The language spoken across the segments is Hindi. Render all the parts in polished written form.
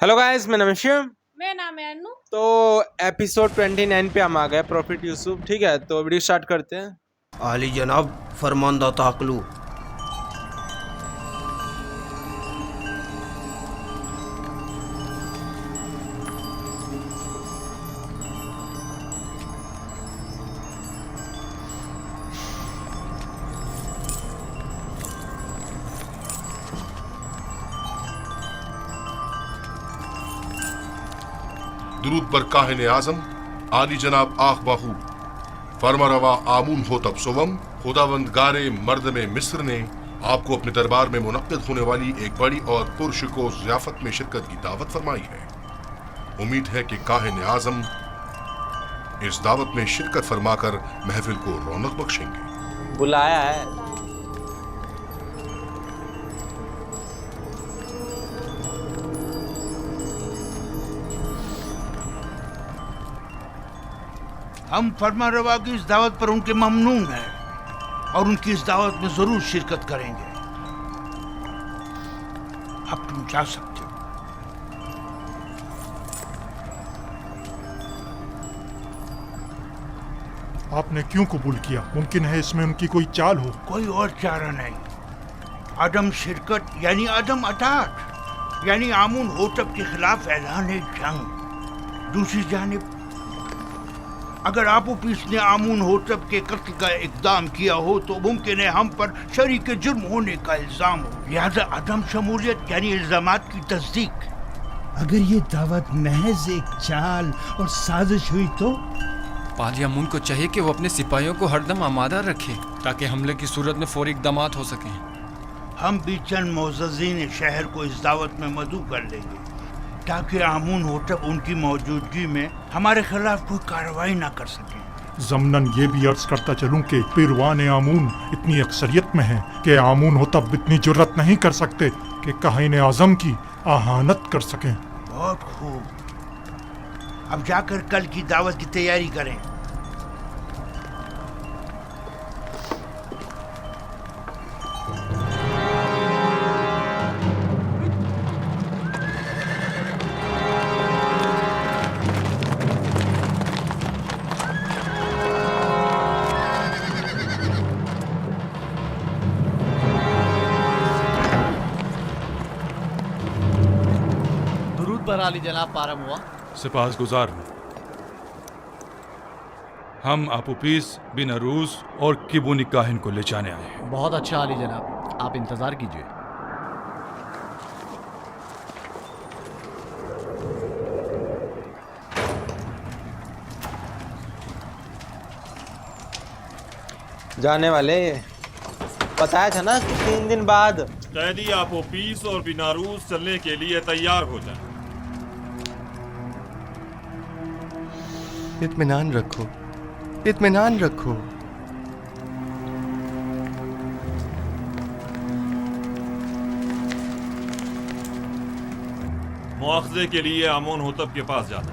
हेलो गाइस, मेरा नाम है शिव। मेरा नाम है अनु। तो एपिसोड 29 पे हम आ गए, प्रॉफिट यूसुफ। ठीक है, तो वीडियो स्टार्ट करते हैं। आली जनाब फरमानदाता अकलू। दुरूद पर काहिन आजम आली जनाब आख बाहू फरमा रवा आमून हो तब सोवम खुदावंद गारे मर्द में मिस्र ने आपको अपने दरबार में मुनक्किद होने वाली एक बड़ी और पुरशको ज़ियाफत में शिरकत की दावत फरमाई है। उम्मीद है कि काहिन आजम इस दावत में शिरकत फरमाकर महफिल को रौनक बख्शेंगे। बुलाया है। हम फरमा रवा की इस दावत पर उनके ममनून हैं और उनकी इस दावत में जरूर शिरकत करेंगे। अब तुम जा सकते हो। आपने क्यों कबूल किया? मुमकिन है इसमें उनकी कोई चाल हो। कोई और चारा नहीं। आदम शिरकत यानी आदम अटैक यानी आमून होतब के खिलाफ ऐलान जंग। दूसरी जानिब अगर आपोपीस ने आमून होतब के कत्ल का इकदाम किया हो तो मुमकिन है हम पर शरीक जुर्म होने का इल्जाम हो। लिहाजा अदम शमूलियत यानी इल्जामात की तस्दीक। अगर ये दावत महज एक चाल और साजिश हुई तो पाली अमून को चाहिए कि वो अपने सिपाहियों को हरदम आमादा रखे ताकि हमले की सूरत में फौरी इक़दामात हो सकें। हम भी चंद मोअज़्ज़ज़ीन शहर को इस दावत में मदऊ कर लेंगे ताकि आमून होतब उनकी मौजूदगी में हमारे खिलाफ कोई कार्रवाई ना कर सके। जमनन ये भी अर्ज करता चलूं कि पिरवान आमून इतनी अक्सरियत में है कि आमून होतब इतनी जुर्रत नहीं कर सकते कि काहिन आजम की आहानत कर सकें। बहुत खूब। अब जाकर कल की दावत की तैयारी करें। अली जनाब पारम हुआ। सिपाहगुजार हूँ। हम आपोपीस बिन अरूस और किबुनी काहिन को ले जाने आए हैं। बहुत अच्छा अली जनाब, आप इंतजार कीजिए। जाने वाले बताया था ना कि 3 दिन बाद कैदी आपोपीस और बिनारूस चलने के लिए तैयार हो जाए। इत्मीनान रखो, इत्मीनान रखो। मुआखजे के लिए आमून होतब के पास जाता।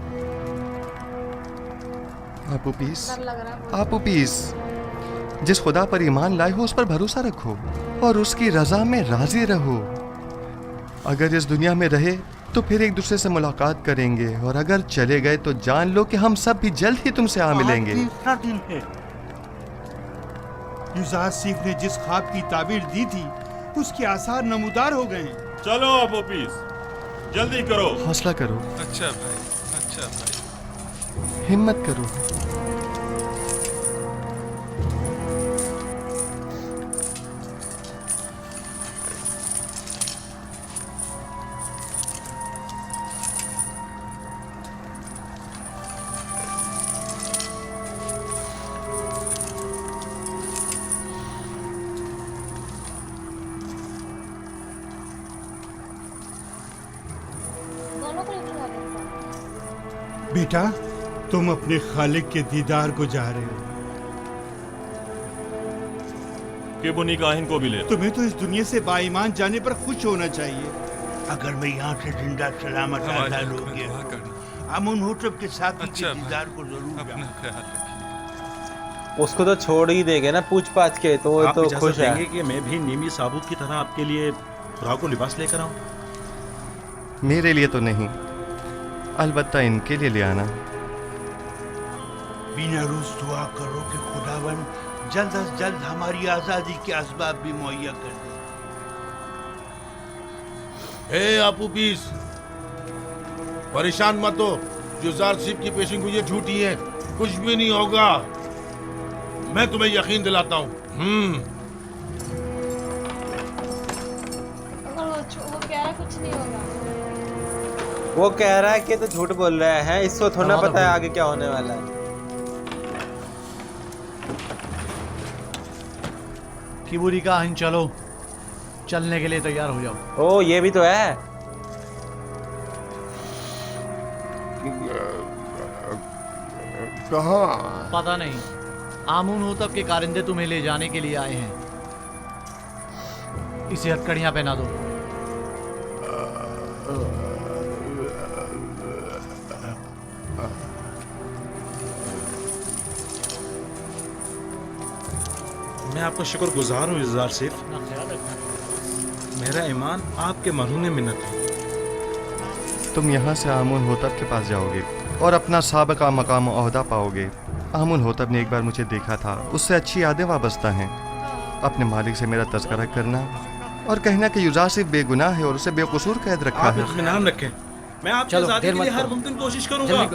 आपोपीस, जिस खुदा पर ईमान लाए हो उस पर भरोसा रखो और उसकी रजा में राजी रहो। अगर इस दुनिया में रहे तो फिर एक दूसरे से मुलाकात करेंगे और अगर चले गए तो जान लो कि हम सब भी जल्द ही तुमसे आ मिलेंगे। तीसरा दिन है। युज़ासिफ ने जिस ख्वाब की ताबीर दी थी उसके आसार नमूदार हो गए। चलो आपोपीस, जल्दी करो। हौसला करो। अच्छा भाई, अच्छा भाई। हिम्मत करो। बेटा, तुम अपने खालिक के दीदार को जा रहे हो। किबुनी काहिन को भी ले। तुम्हें तो इस दुनिया से बाईमान जाने पर खुश होना चाहिए। अगर मैं यहाँ से जिंदा सलामत आज़ाद हो गया आमून होतब के साथ के दीदार को जरूर अपना ख्याल रखिए। उसको तो छोड़ ही देंगे ना पूछ पाछ के, तो वो तो खुश है कि मैं भी नीमी साबुत की तरह आपके लिए राह को लिबास लेकर आऊं। मेरे लिए तो नहीं, अलबत्ता इनके लिए ले आना। बिना रोज दुआ करो कि खुदावन जल्द अज जल्द हमारी आजादी के असबाब भी मुहैया कर दे। आपू पीस, परेशान मत हो। जुजार सिप की पेशिंग मुझे झूठी है, कुछ भी नहीं होगा, मैं तुम्हें यकीन दिलाता हूँ। वो कह रहा कुछ नहीं होगा। वो कह रहा है कि तो झूठ बोल रहा है, इसको थोड़ा ना पता है आगे क्या होने वाला है। किबूरी का आहिन, चलो, चलने के लिए तैयार हो जाओ। ओ ये भी तो है। कहाँ? पता नहीं, आमून होतब के कारिंदे तुम्हें ले जाने के लिए आए हैं। इसे हथकड़ियां पहना दो। मैं आपका शुक्रगुजार हूँ जुजार सिप। मेरा ईमान आपके मरहूम मिन्नत है। तुम यहाँ से आमून होतब के पास जाओगे और अपना साबका मकाम ओहदा पाओगे। आमून होतब ने एक बार मुझे देखा था, उससे अच्छी यादें वाबस्ता हैं। अपने मालिक से मेरा तज़किरा करना और कहना कि जुजार सिप बेगुनाह है और उसे बेकसूर कैद रखा है। इत्मीनान रखें, मैं आपकी आज़ादी के लिए हर मुमकिन कोशिश करूंगा।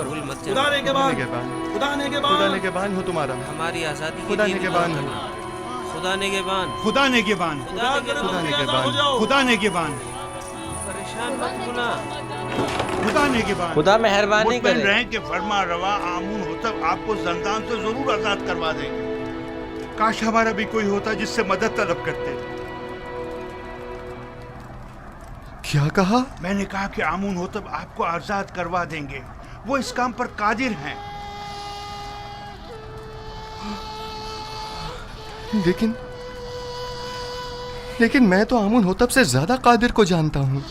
खुदा ने के बाद हो तुम्हारा, हमारी आज़ादी खुदा ने के बाद हो। खुदा ने के बान, खुदा ने के बान, परेशान मत होना। खुदा ने के बाद खुदा मेहरबानी मुतमईन करे। रहें कि फरमा रवा आमून होतब आपको जंदान से जरूर आजाद करवा देंगे। काश हमारा भी कोई होता जिससे मदद तलब करते। क्या कहा? मैंने कहा कि आमून होतब आपको आजाद करवा देंगे, वो इस काम पर कादिर हैं। लेकिन मैं तो आमून होतब से ज्यादा कादिर को जानता हूँ।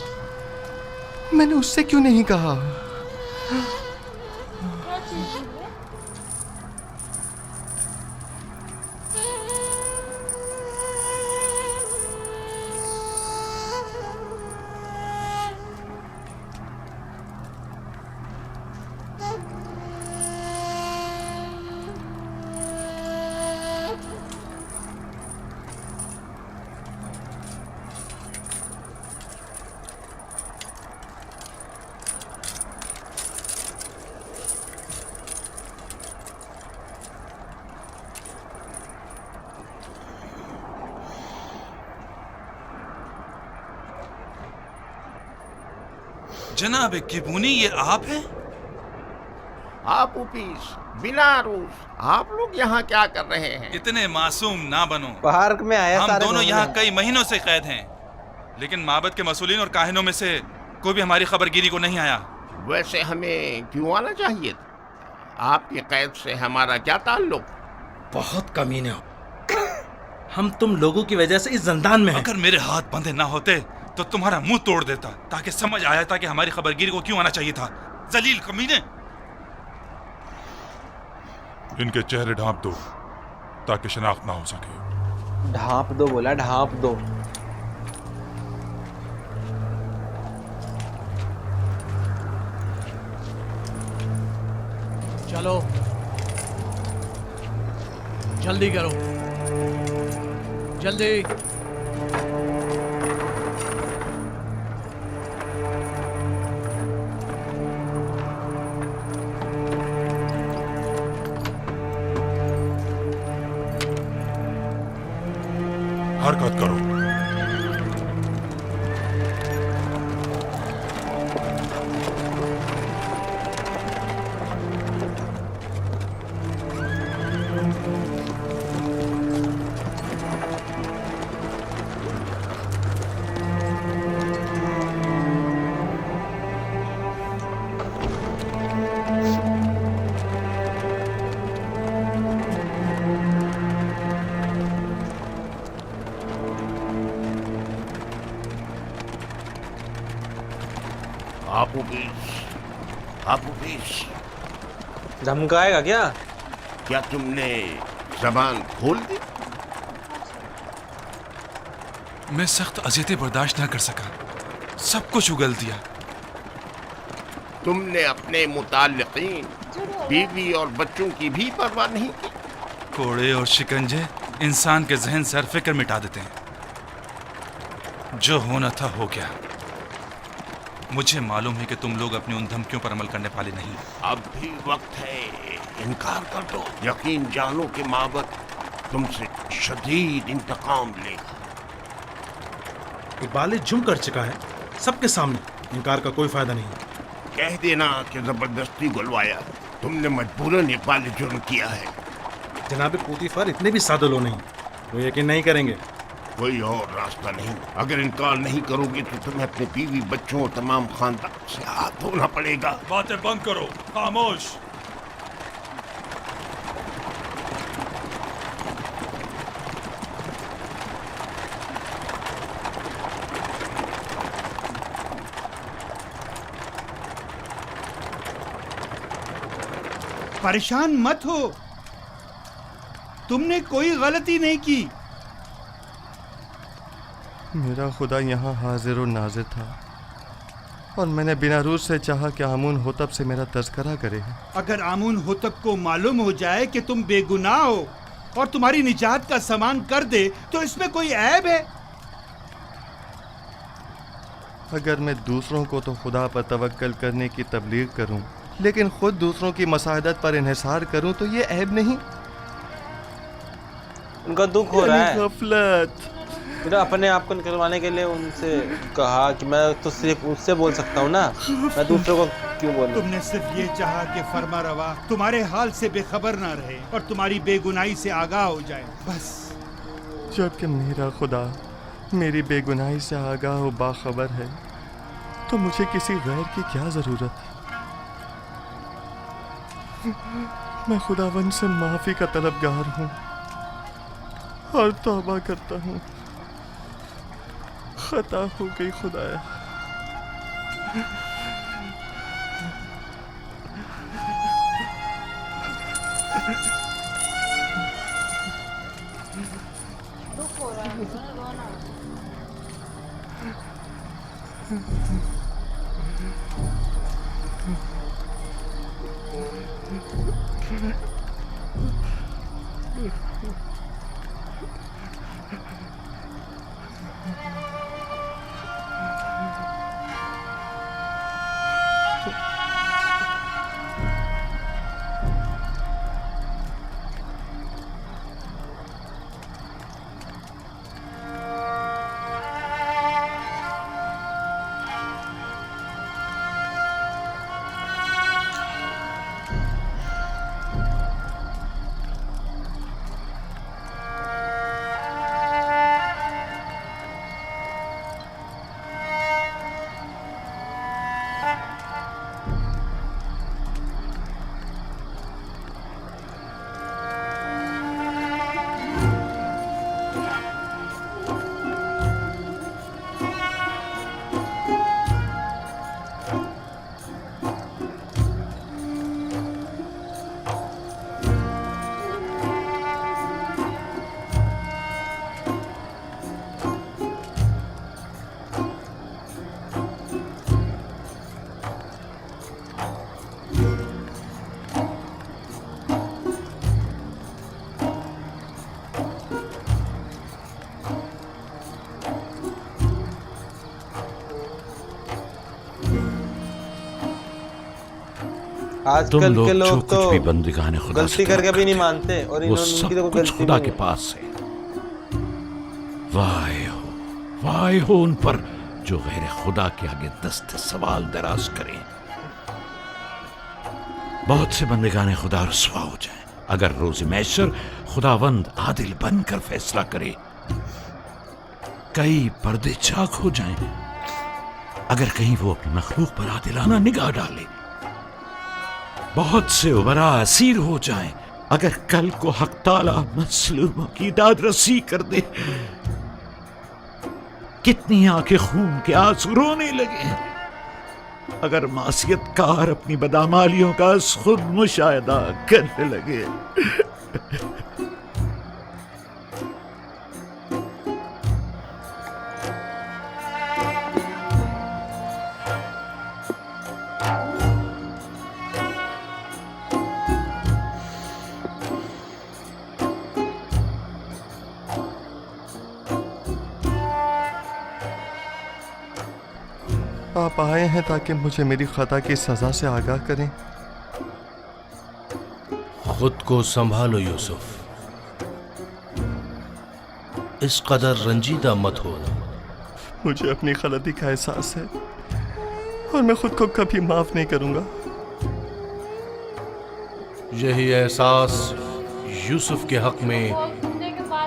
मैंने उससे क्यों नहीं कहा? क्या चीज है? जनाब किबूनी, ये आप हैं? आप उपीस, बिना रूस, आप लोग यहाँ क्या कर रहे हैं? इतने मासूम ना बनो। पार्क में आया, हम सारे दोनों घूमने। यहाँ कई महीनों से कैद हैं, लेकिन माबद के मसूलीन और काहिनों में से कोई भी हमारी खबरगिरी को नहीं आया। वैसे हमें क्यों आना चाहिए? आपकी कैद से हमारा क्या ताल्लुक? बहुत कमीने हो, हम तुम लोगों की वजह से इस जंदान में हैं। अगर मेरे हाथ बंधे ना होते तो तुम्हारा मुंह तोड़ देता, ताकि समझ आया था कि हमारी खबरगिरी को क्यों आना चाहिए था। जलील कमीने। इनके चेहरे ढांप दो ताकि शनाख्त ना हो सके। ढांप दो बोला, ढांप दो। चलो, जल्दी करो, जल्दी। हरकत करो। आप उपीस, धमकाएगा क्या? क्या तुमने जबान खोल दी? मैं सख्त अजियतें बर्दाश्त ना कर सका, सब कुछ उगल दिया। तुमने अपने मुताल्लिकीन, बीवी और बच्चों की भी परवाह नहीं की। कोड़े और शिकंजे इंसान के जहन से हर फिक्र मिटा देते हैं। जो होना था हो गया। मुझे मालूम है कि तुम लोग अपनी उन धमकियों पर अमल करने वाले नहीं। अब भी वक्त है, इनकार कर दो। यकीन जानो कि माबद तुमसे शदीद इंतकाम लेगा। इकबाल जुम कर चुका है सबके सामने, इनकार का कोई फायदा नहीं। कह देना कि जबरदस्ती बुलवाया, तुमने मजबूरन इकबाल जुर्म किया है। जनाब पोतीफर इतने भी सादे लो नहीं, वो यकीन नहीं करेंगे। कोई और रास्ता नहीं। अगर इनकार नहीं करोगे तो तुम्हें अपने बीवी बच्चों और तमाम खानदान से हाथ धोना पड़ेगा। बातें बंद करो, खामोश। परेशान मत हो, तुमने कोई गलती नहीं की। मेरा खुदा यहाँ हाजिर और नाजिर था और मैंने बिना रूज से चाहा कि आमून होतब से मेरा तज़किरा करे। अगर आमून होतब को मालूम हो जाए कि तुम बेगुनाह हो और तुम्हारी निजात का सामान कर दे तो इसमें कोई ऐब है? अगर मैं दूसरों को तो खुदा पर तवक्कल करने की तबलीग करूं, लेकिन खुद दूसरों की मसाहदत पर इन्हिसार करूं तो ये ऐब नहीं। उनका दुख हो रहा है। गफलत। तो अपने आप को निकलवाने के लिए उनसे कहा कि मैं तो सिर्फ उससे बोल सकता हूँ ना, मैं दूसरों को क्यों बोलूं? तुमने सिर्फ ये चाहा कि फरमा रवा तुम्हारे हाल से बेखबर ना रहे और तुम्हारी बेगुनाही से आगाह हो जाए, बस। जबकि मेरा खुदा मेरी बेगुनाही से आगाह और बाखबर है तो मुझे किसी गैर की क्या जरूरत है? मैं खुदावंद से माफी का तलबगार हूँ और तौबा करता हूँ। खता हो गई खुदाया। दुख हो रहा है, रोना। आजकल के लोग तो भी बंदिगाने खुदा गलती करके भी नहीं मानते और वो इन्होंने सब तो कुछ गलती खुदा भी के नहीं। पास है। वाह हो उन पर जो गैर खुदा के आगे दस्त सवाल दराज करें। बहुत से बंदिगाने खुदा रुसवा हो जाएं अगर रोज़ महशर खुदावंद आदिल बनकर फैसला करे। कई पर्दे चाक हो जाएं अगर कहीं वो अपनी मखलूक पर आदिलाना निगाह डाले। बहुत से उमरा असीर हो जाएं अगर कल को हक ताला मसलूमों की दादरसी कर दे। कितनी आंखें खून के आंसू रोने लगे अगर मासियतकार अपनी बदामालियों का खुद मुशाहिदा करने लगे। आप आए हैं ताकि मुझे मेरी खता की सजा से आगाह करें। खुद को संभालो यूसुफ, इस कदर रंजीदा मत हो। मुझे अपनी गलती का एहसास है और मैं खुद को कभी माफ नहीं करूंगा। यही एहसास यूसुफ के हक में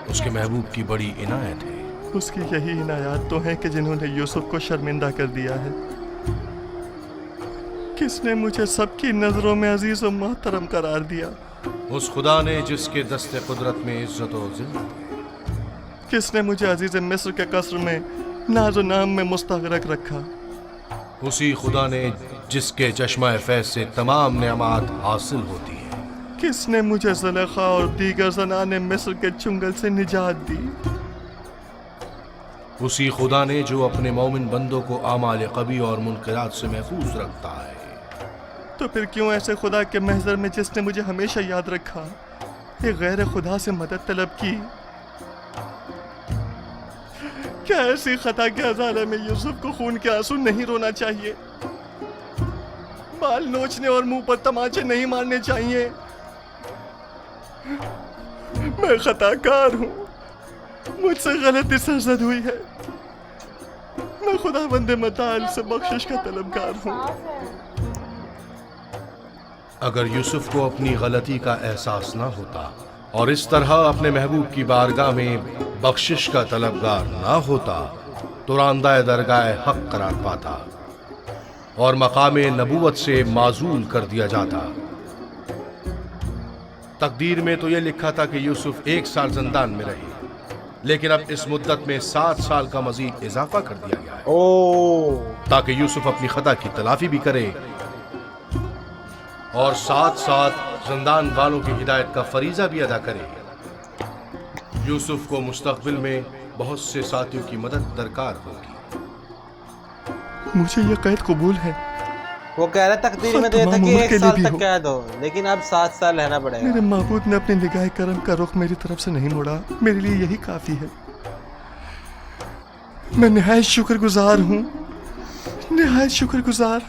उसके महबूब की बड़ी इनायत है। उसकी यही इनायत तो है कि जिन्होंने यूसुफ को शर्मिंदा कर दिया है। किसने मुझे सबकी नजरों में अजीज और मोहतरम करार दिया? उस खुदा ने जिसके दस्ते कुदरत में इज्जत और जिल्लत है। किसने मुझे अजीज मिस्र के कसर में नाज़ो नाम में मुस्तगरक रखा? उसी खुदा ने जिसके चश्मा फैज़ से तमाम नेमत हासिल होती है। किसने मुझे ज़ुलेखा और दीगर ज़नाने मिस्र के चुंगल से निजात दी? उसी खुदा ने जो अपने मोमिन बंदों को आमाल कबी और मुनकरात से महफूज रखता है। तो फिर क्यों ऐसे खुदा के महज़र में जिसने मुझे हमेशा याद रखा, एक गैर खुदा से मदद तलब की? क्या ऐसी खता के अजाले में यूसुफ को खून के आंसू नहीं रोना चाहिए? बाल नोचने और मुंह पर तमाचे नहीं मारने चाहिए? मैं खताकार हूँ, मुझसे गलती सरजद हुई है। मैं खुदा बंदे मताल से बख्शिश का तलबगार हूँ। अगर यूसुफ को अपनी गलती का एहसास ना होता और इस तरह अपने महबूब की बारगाह में बख्शिश का तलबगार ना होता तो रांदा दरगाह हक करार पाता और मकामे नबूवत से माजूल कर दिया जाता। तकदीर में तो यह लिखा था कि यूसुफ 1 साल जिंदान में रहे, लेकिन अब इस मुद्दत में 7 साल का मजीद इजाफा कर दिया गया है ताकि यूसुफ अपनी खता की तलाफी भी करे और साथ साथ जिंदान वालों की हिदायत का फरीजा भी अदा करे। यूसुफ को मुस्तकबिल में बहुत से साथियों की मदद दरकार होगी। मुझे यह कैद कबूल है। वो कह रहा तकदीर में दिया था कि 1 साल तक कैद हो, लेकिन अब 7 साल रहना पड़ेगा। मेरे माबूद ने अपने निगाह करम का रुख मेरी तरफ से नहीं मोड़ा, मेरे लिए यही काफी है। मैं निहायत शुक्रगुजार हूँ, निहायत शुक्रगुजार।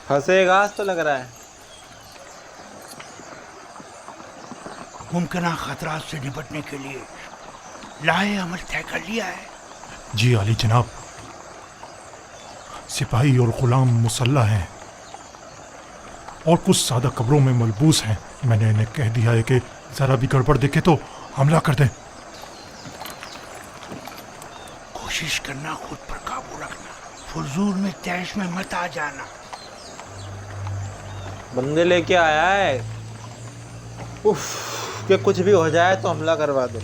फंसेगा तो लग रहा है। मुमकिन खतरात से निपटने के लिए लाए अमल तय कर लिया है। जी अली जनाब, सिपाही और गुलाम मुसल्ला हैं और कुछ सादा कब्रों में मलबूस हैं। मैंने इन्हें कह दिया है कि जरा भी गड़बड़ दिखे तो हमला कर दें। कोशिश करना खुद पर काबू रखना, फजूल में तैश में मत आ जाना। बंदे लेके आया है, उफ, कि कुछ भी हो जाए तो हमला करवा दे।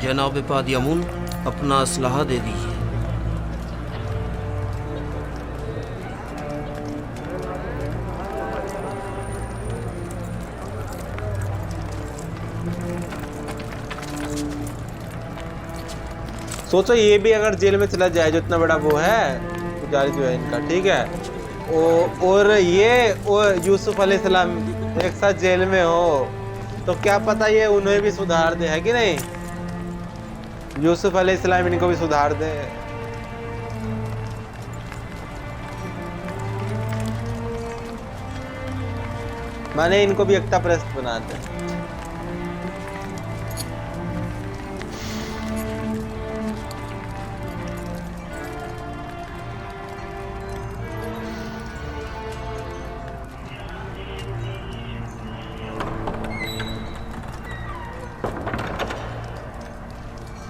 जनाब पादियामुन अपना असलहा दे दीजिए। सोचो ये भी अगर जेल में चला जाए, जो इतना बड़ा वो है पुजारी जो है इनका, ठीक है, और यूसुफ अलैहिस्सलाम एक साथ जेल में हो, तो क्या पता ये उन्हें भी सुधार दे, है कि नहीं? यूसुफ अलैहिस्सलाम इनको भी सुधार दे। माने इनको भी एकता परस्त बना दे।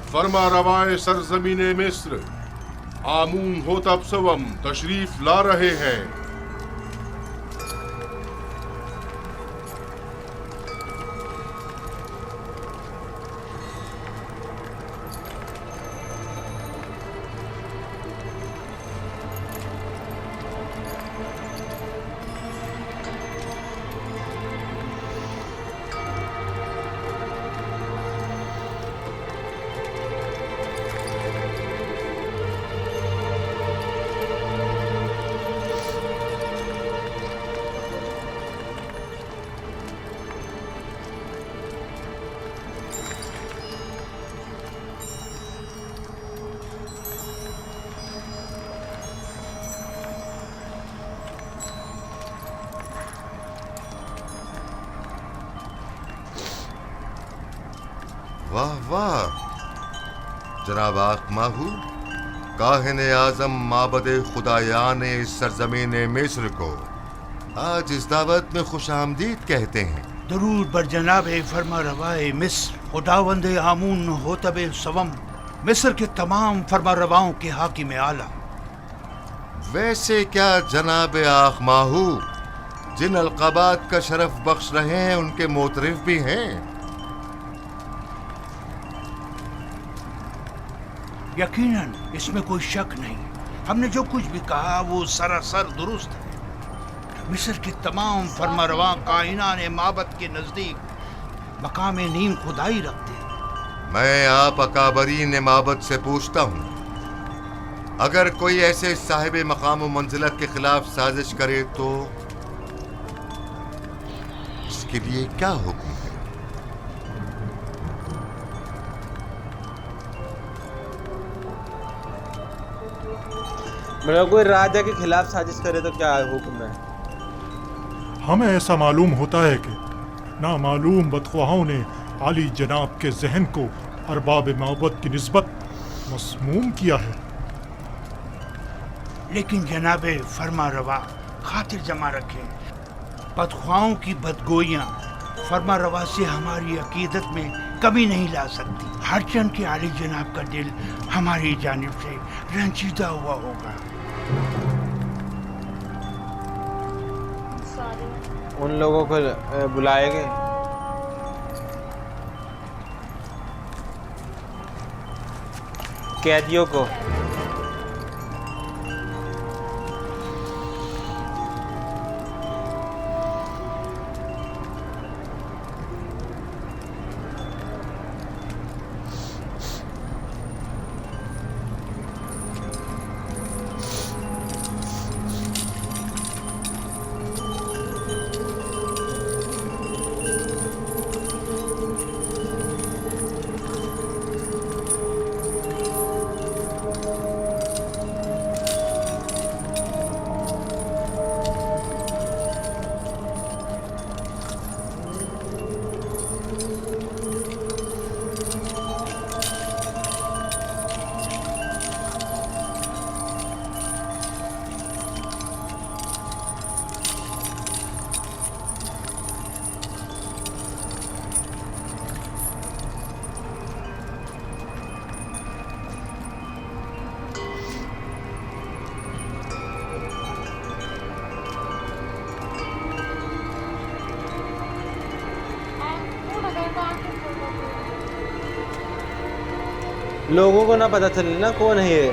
फरमा रवाए सरजमीन मिस्र आमून होतब सवम तशरीफ ला रहे हैं। वाह वाह जनाब आखमाहू, काहिन आजम माबद खुदायान सरजमीन मिस्र को आज इस दावत में खुश आमदीद कहते हैं। दरूद बर जनाब फरमा रवाए मिस्र खुदावंद आमून होतब सवम, मिस्र के तमाम फरमा रवाओं के हाकिम आला। वैसे क्या जनाब आखमाहू जिन अलकाबात का शरफ बख्श रहे हैं उनके मोतरिफ भी हैं? यकीनन इसमें कोई शक नहीं। हमने जो कुछ भी कहा वो सरासर दुरुस्त है। मिस्र के तमाम फरमारवा कायनात माबद के नजदीक मकाम नीम खुदाई रखते हैं। मैं आप अकाबरीन माबद से पूछता हूँ, अगर कोई ऐसे साहिब मकाम व मंजिलत के खिलाफ साजिश करे तो इसके लिए क्या हुक्म है? मतलब कोई राजा के खिलाफ साजिश करे तो क्या हुक्म है? हमें ऐसा मालूम होता है कि नामालूम बदख्वाहों ने आली जनाब के जहन को अरबाब माबद की निस्बत मसमूम किया है। लेकिन जनाब फरमा रवा खातिर जमा रखे, बदख्वाहों की बदगोइयाँ फरमा रवा से हमारी अकीदत में कमी नहीं ला सकती। हर चंद के आली जनाब का दिल हमारी जानिब से रंजीदा हुआ होगा। उन लोगों को बुलाएंगे, कैदियों को। लोगों को ना पता चले ना कौन है ये,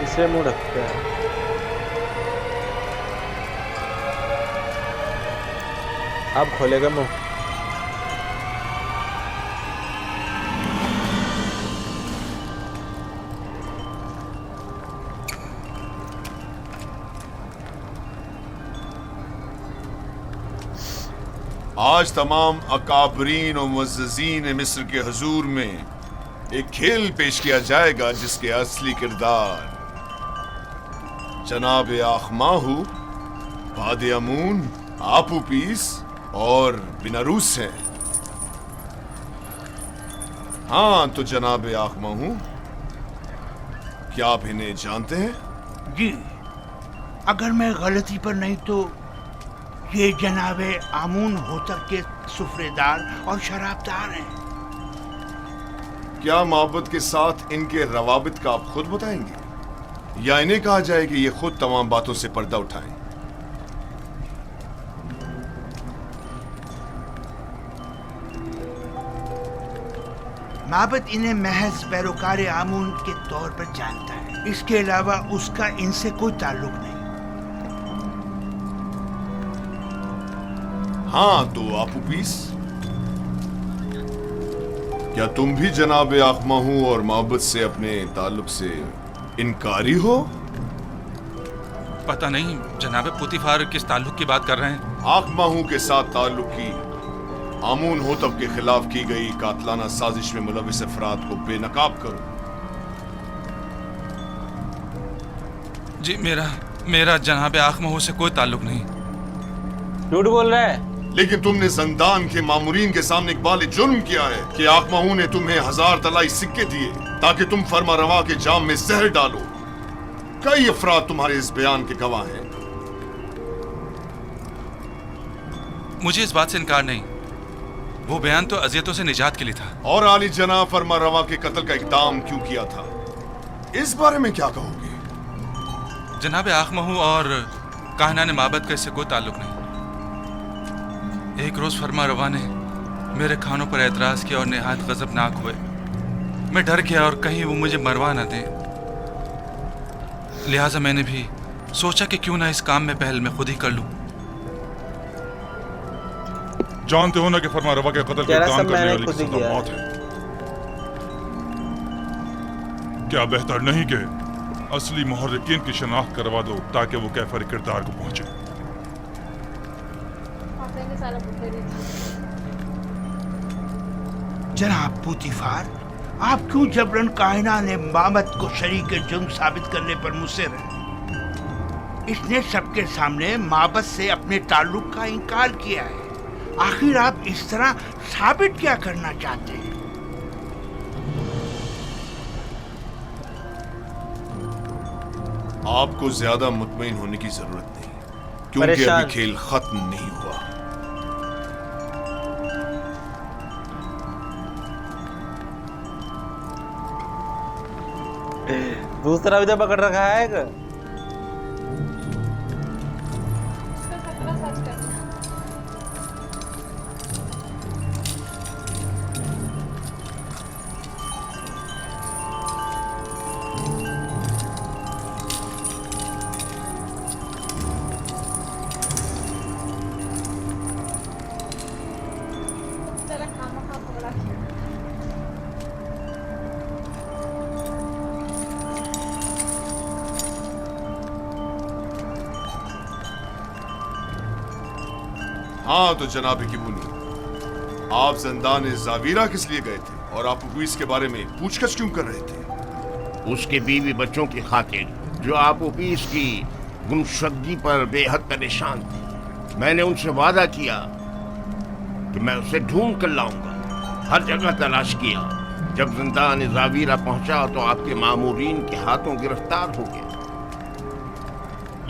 इसलिए मुंह रखते हैं। अब खोलेगा मुंह। आज तमाम अकाबरीन और मुअज़्ज़ज़ीन मिस्र के हुजूर में एक खेल पेश किया जाएगा जिसके असली किरदार जनाब आखमाहू, वादे अमून, आपूपीस और बिनारूस हैं। हाँ तो जनाब आखमाहू, क्या आप इन्हें जानते हैं? जी, अगर मैं गलती पर नहीं तो ये जनाबे आमून होतब के सुफ्रेदार और शराबदार हैं। क्या मोहब्बत के साथ इनके रवाबित का आप खुद बताएंगे या इन्हें कहा जाए कि ये खुद तमाम बातों से पर्दा उठाएं? माबद इन्हें महज पैरोकार आमून के तौर पर जानता है, इसके अलावा उसका इनसे कोई ताल्लुक नहीं। हाँ तो आपूपीस, क्या तुम भी जनाब आखमाहू और मोहब्बत से अपने ताल्लुक से इनकारी हो? पता नहीं जनाब पुतिफार किस ताल्लुक की बात कर रहे हैं। आखमाहू के साथ ताल्लुक की आमून होतब के खिलाफ की गई कातलाना साजिश में मुलविस अफराद को बेनकाब करो। जी मेरा जनाब आखमाहू से कोई ताल्लुक नहीं। झूठ बोल रहा है। लेकिन तुमने जंदान के मामूरीन के सामने इकबाल जुर्म किया है कि आखमाहू ने तुम्हें 1000 तलाई सिक्के दिए ताकि तुम फरमा रवा के जाम में जहर डालो। कई अफराद तुम्हारे इस बयान के गवाह हैं। मुझे इस बात से इनकार नहीं, वो बयान तो अजियतों से निजात के लिए था। और आली जना फरमा रवा के कत्ल का इक़दाम क्यों किया था, इस बारे में क्या कहोगे? जनाब आखमाहू और काहनान माबद का इससे कोई ताल्लुक नहीं। एक रोज फरमा रवा ने मेरे खानों पर एतराज किया और निहायत गजबनाक हुए। मैं डर गया और कहीं वो मुझे मरवा न दे, लिहाजा मैंने भी सोचा कि क्यों ना इस काम में पहल मैं खुद ही कर लूं। जानते हो ना कि फरमा रवा के कत्ल का इक़दाम करने वाली की सजा मौत है। क्या बेहतर नहीं कि असली मुहर्रिकीन की शनाख्त करवा दो ताकि वो कैफर किरदार को पहुंचे? जनाब पुतिफार, आप क्यों जबरन कायना ने मामद को शरीक जुर्म साबित करने पर मुसर हैं? इसने सबके सामने माबद से अपने ताल्लुक का इनकार किया है। आखिर आप इस तरह साबित क्या करना चाहते हैं? आपको ज्यादा मुतमईन होने की जरूरत नहीं, क्योंकि अभी खेल खत्म नहीं हुआ। दूसरा भी तो पकड़ रखा है। हाँ तो जनाब किबुनी, आप ज़ंदान ज़ावीरा किस लिए गए थे और आप उबीस के बारे में पूछताछ क्यों कर रहे थे? उसके बीवी बच्चों की खातिर जो आप उबीस की गुमशुदगी पर बेहद परेशान थे। मैंने उनसे वादा किया कि मैं उसे ढूंढ कर लाऊंगा। हर जगह तलाश किया। जब ज़ंदान ज़ावीरा पहुंचा तो आपके मामूरीन के हाथों गिरफ्तार हो गया।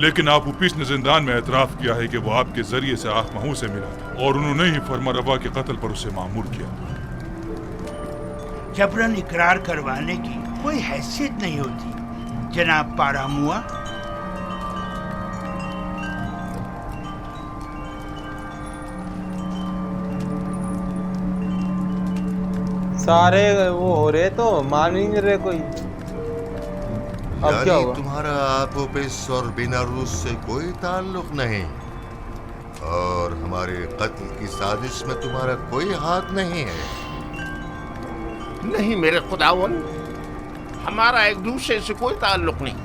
लेकिन आपूपीस ने जिंदान में एतराफ किया है कि वो आपके जरिए से आखमाहू से मिला और उन्होंने ही फरमा रवा के कत्ल पर उसे मामूर किया। जबरन इकरार करवाने की कोई हैसियत नहीं होती जनाब पारामुआ। सारे वो हो रहे तो मान ही नहीं रहे कोई। अब क्या यानी होगा? तुम्हारा आपोपिस और बीनारूस से कोई ताल्लुक नहीं, और हमारे कत्ल की साजिश में तुम्हारा कोई हाथ नहीं है। नहीं मेरे खुदावन, हमारा एक दूसरे से कोई ताल्लुक नहीं।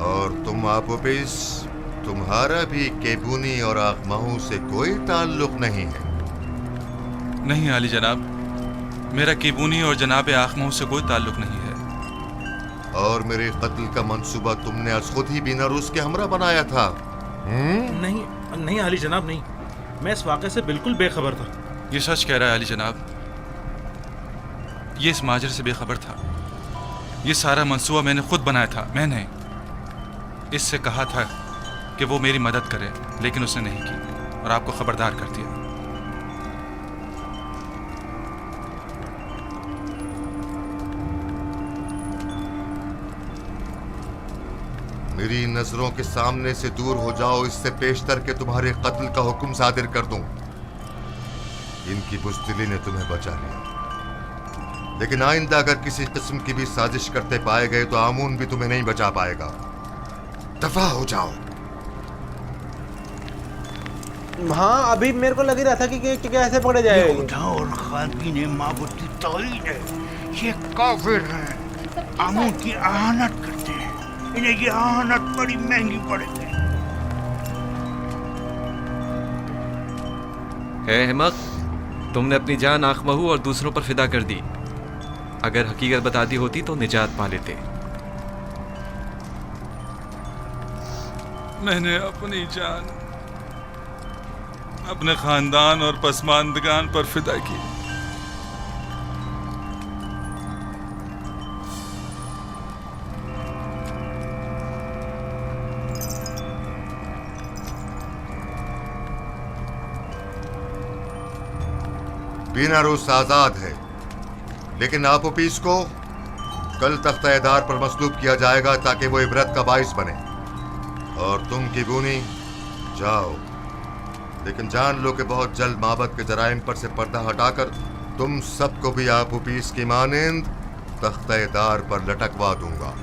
और तुम आपोपिस, तुम्हारा भी केबूनी और आखमाहू से कोई ताल्लुक नहीं है। नहीं आली जनाब, मेरा केबूनी और जनाब आखमाहू से कोई ताल्लुक नहीं है। और मेरे कत्ल का मंसूबा तुमने आज खुद ही बीनारूस के हमरा बनाया था। नहीं नहीं आली जनाब, नहीं, मैं इस वाक़े से बिल्कुल बेखबर था। ये सच कह रहा है आली जनाब, ये इस माजर से बेखबर था। ये सारा मंसूबा मैंने खुद बनाया था। मैंने इससे कहा था कि वो मेरी मदद करे, लेकिन उसने नहीं की और आपको खबरदार कर दिया। मेरी नजरों के सामने से दूर हो जाओ, इससे पेशतर के तुम्हारे कत्ल का हुक्म सादिर कर दूं। इनकी बुज़दिली ने तुम्हें बचा लिया, लेकिन आइंदा अगर किसी किस्म की भी साजिश करते पाए गए तो आमून भी तुम्हें नहीं बचा पाएगा। दफा हो जाओ। हाँ, अभी मेरे को लग ही रहा था कि कैसे पकड़े जाएंगे। खुदा और खादीन माबूद की तौहीद है, ये काफिर हैं, आमून की आहानत करते हैं। इन्हें ये आहानत बड़ी महंगी पड़ेगी। है अहमक, तुमने अपनी जान आखमहू और दूसरों पर फिदा कर दी। अगर हकीकत बता दी होती तो निजात पा लेते। मैंने अपनी जान अपने खानदान और पसमानदगान पर फिदा की। बीनारूस आजाद है, लेकिन आपोपिस को कल तख्ता-ए-दार पर मसलूब किया जाएगा ताकि वो इबरत का बाइस बने। और तुम किबूनी जाओ, लेकिन जान लो कि बहुत जल्द माबद के जराइम पर से पर्दा हटाकर तुम सबको भी आपोपिस की मानिंद तख्ता-ए-दार पर लटकवा दूंगा।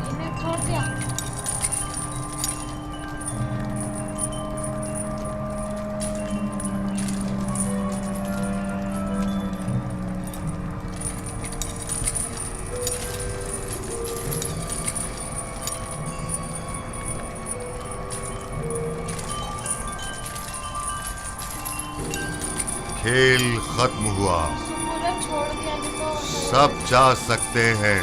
इन्हें छोड़ दिया। खेल खत्म हुआ, पूरा छोड़ दिया इनको। सब जा सकते हैं।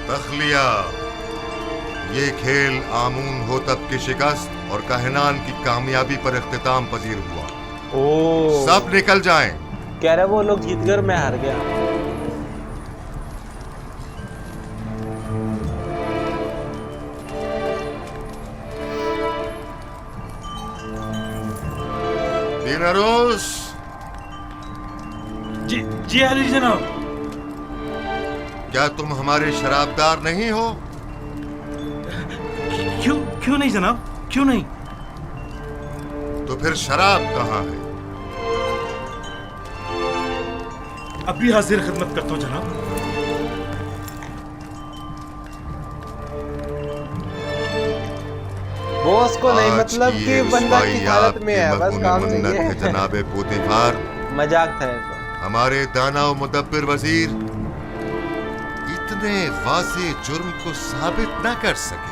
तखलिया, ये खेल आमून होतब की शिकस्त और कहनान की कामयाबी पर इख्तिताम पजीर हुआ। सब निकल जाएं। कह रहे वो लोग जीत गए, मैं हार गया। बीनारूस। जी आली जनाब। क्या तुम हमारे शराबदार नहीं हो? क्यों नहीं जनाब, क्यों नहीं? तो फिर शराब कहाँ है? अभी हाजिर खिदमत करता हूँ जनाब। बॉस को नहीं, मतलब कि बंदा की हालत में है, बस काम चाहिए। जनाबे पोतीफार, मजाक था ये तो। हमारे दाना और मुदब्बिर वजीर इतने वाज़े जुर्म को साबित न कर सके।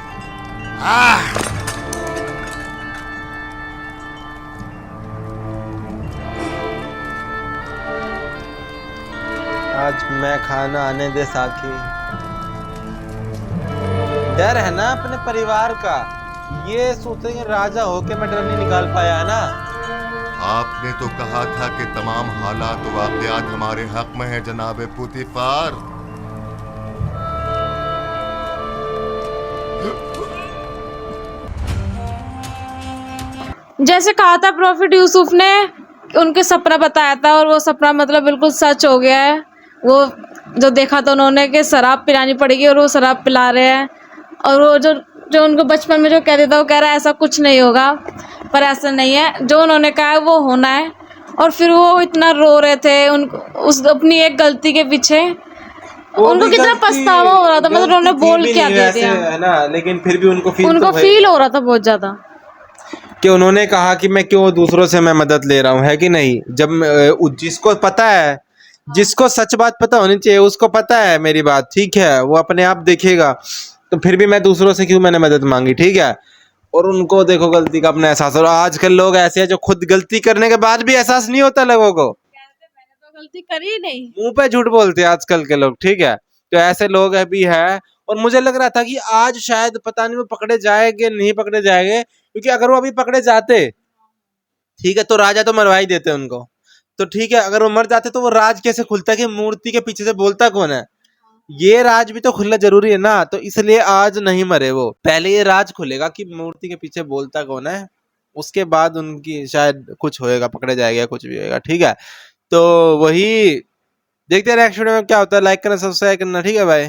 आज मैं खाना आने दे साखी। डर है ना अपने परिवार का, ये सोचेंगे राजा होके मैं डर नहीं निकाल पाया है ना। आपने तो कहा था कि तमाम हालात और वाक़यात हमारे हक में है जनाबे पोतीफार। जैसे कहा था प्रॉफिट यूसुफ ने, उनके सपना बताया था और वो सपना मतलब बिल्कुल सच हो गया है। वो जो देखा था उन्होंने कि शराब पिलानी पड़ेगी और वो शराब पिला रहे हैं। और वो जो उनको बचपन में जो कह देता वो कह रहा है ऐसा कुछ नहीं होगा, पर ऐसा नहीं है, जो उन्होंने कहा है वो होना है। और फिर वो इतना रो रहे थे उनको उस अपनी एक गलती के पीछे, उनको कितना पछतावा हो रहा था, मतलब उन्होंने बोल क्या दे दिया है ना, लेकिन फिर भी उनको फील हो रहा था बहुत ज्यादा कि उन्होंने कहा कि मैं क्यों दूसरों से मैं मदद ले रहा हूँ, है कि नहीं। जब जिसको पता है, जिसको सच बात पता होनी चाहिए, उसको पता है मेरी बात, ठीक है, वो अपने आप देखेगा। तो फिर भी मैं दूसरों से क्यों मैंने मदद मांगी, ठीक है। और उनको देखो गलती का अपना एहसास। और आजकल लोग ऐसे हैं जो खुद गलती करने के बाद भी एहसास नहीं होता लोगों को, गलती करी नहीं, मुंह पे झूठ बोलते हैं आजकल के लोग, ठीक है। तो ऐसे लोग भी है। और मुझे लग रहा था कि आज शायद पता नहीं वो पकड़े जाएंगे नहीं पकड़े जाएंगे, क्योंकि अगर वो अभी पकड़े जाते, ठीक है, तो राजा तो मरवा ही देते उनको, तो ठीक है। अगर वो मर जाते तो वो राज कैसे खुलता कि मूर्ति के पीछे से बोलता कौन है, ये राज भी तो खुलना जरूरी है ना। तो इसलिए आज नहीं मरे वो, पहले ये राज खुलेगा कि मूर्ति के पीछे बोलता कौन है, उसके बाद उनकी शायद कुछ होएगा, पकड़े जाएगा, कुछ भी होएगा, ठीक है। तो वही देखते हैं नेक्स्ट वीडियो में क्या होता है। लाइक करना, सब्सक्राइब करना, ठीक है भाई।